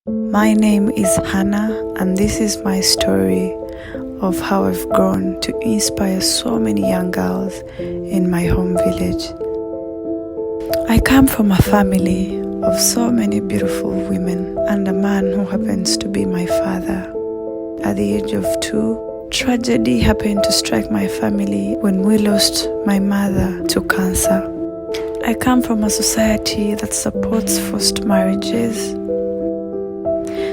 My name is Hannah, and this is my story of how I've grown to inspire so many young girls in my home village. I come from a family of so many beautiful women and a man who happens to be my father. At the age of 2, tragedy happened to strike my family when we lost my mother to cancer. I come from a society that supports forced marriages.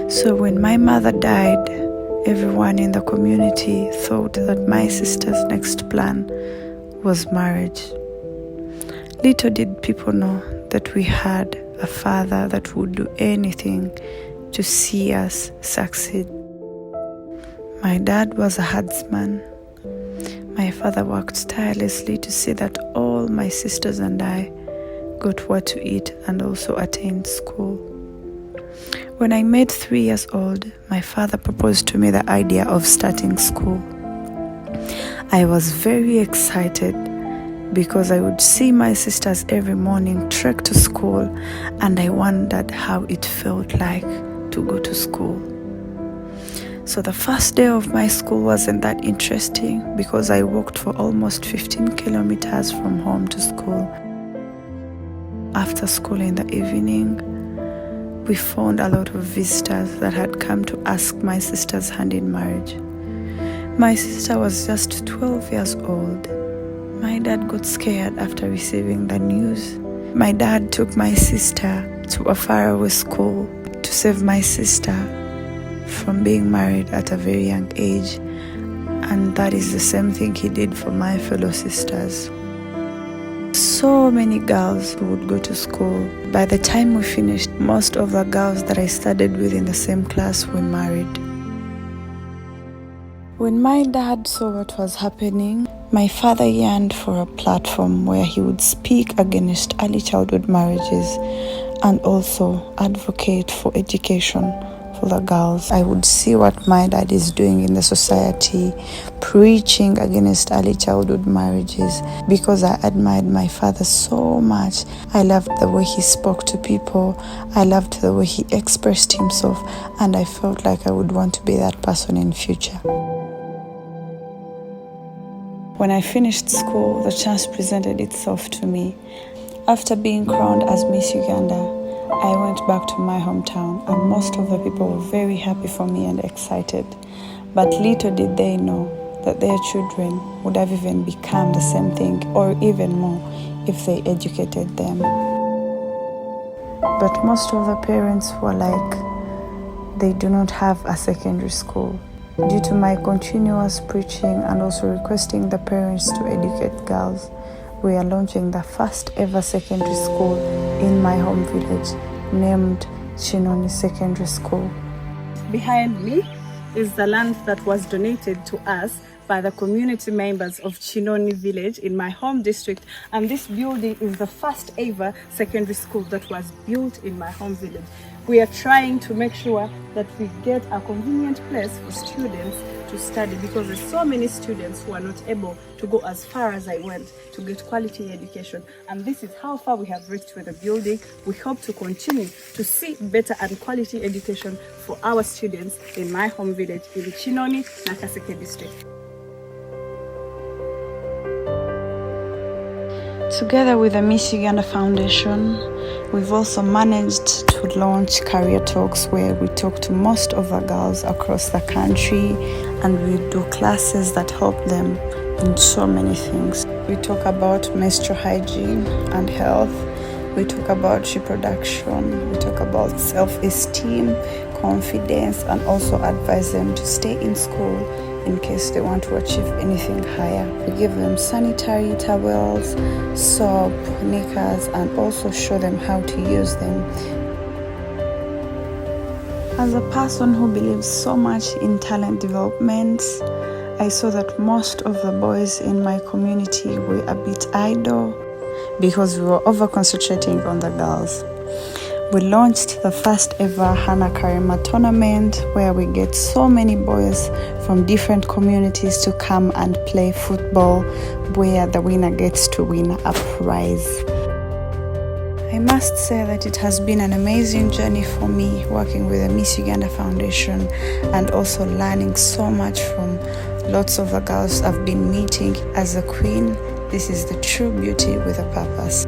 So when my mother died, everyone in the community thought that my sister's next plan was marriage. Little did people know that we had a father that would do anything to see us succeed. My dad was a herdsman. My father worked tirelessly to see that all my sisters and I got what to eat and also attained school. When I made 3 years old, my father proposed to me the idea of starting school. I was very excited because I would see my sisters every morning trek to school, and I wondered how it felt like to go to school. So the first day of my school wasn't that interesting because I walked for almost 15 kilometers from home to school. After school in the evening, we found a lot of visitors that had come to ask my sister's hand in marriage. My sister was just 12 years old. My dad got scared after receiving the news. My dad took my sister to a faraway school to save my sister from being married at a very young age, and that is the same thing he did for my fellow sisters. So many girls who would go to school. By the time we finished, most of the girls that I studied with in the same class were married. When my dad saw what was happening, my father yearned for a platform where he would speak against early childhood marriages and also advocate for education for the girls. I would see what my dad is doing in the society, preaching against early childhood marriages, because I admired my father so much. I loved the way he spoke to people. I loved the way he expressed himself, and I felt like I would want to be that person in future. When I finished school, the chance presented itself to me. After being crowned as Miss Uganda, I went back to my hometown, and most of the people were very happy for me and excited. But little did they know that their children would have even become the same thing or even more if they educated them. But most of the parents were like, they do not have a secondary school. Due to my continuous preaching and also requesting the parents to educate girls, we are launching the first ever secondary school in my home village, named Chinoni Secondary School. Behind me is the land that was donated to us by the community members of Chinoni village in my home district, and this building is the first ever secondary school that was built in my home village. We are trying to make sure that we get a convenient place for students to study, because there's so many students who are not able to go as far as I went to get quality education, and this is how far we have reached with the building. We hope to continue to see better and quality education for our students in my home village in Chinoni, Nakaseke district. Together with the Miss Uganda Foundation, we've also managed to launch career talks where we talk to most of the girls across the country, and we do classes that help them in so many things. We talk about menstrual hygiene and health. We talk about reproduction. We talk about self-esteem, confidence, and also advise them to stay in school in case they want to achieve anything higher. We give them sanitary towels, soap, knickers, and also show them how to use them. As a person who believes so much in talent development, I saw that most of the boys in my community were a bit idle because we were over-concentrating on the girls. We launched the first ever Hannah Karima tournament where we get so many boys from different communities to come and play football, where the winner gets to win a prize. I must say that it has been an amazing journey for me working with the Miss Uganda Foundation and also learning so much from lots of the girls I've been meeting. As a queen, this is the true beauty with a purpose.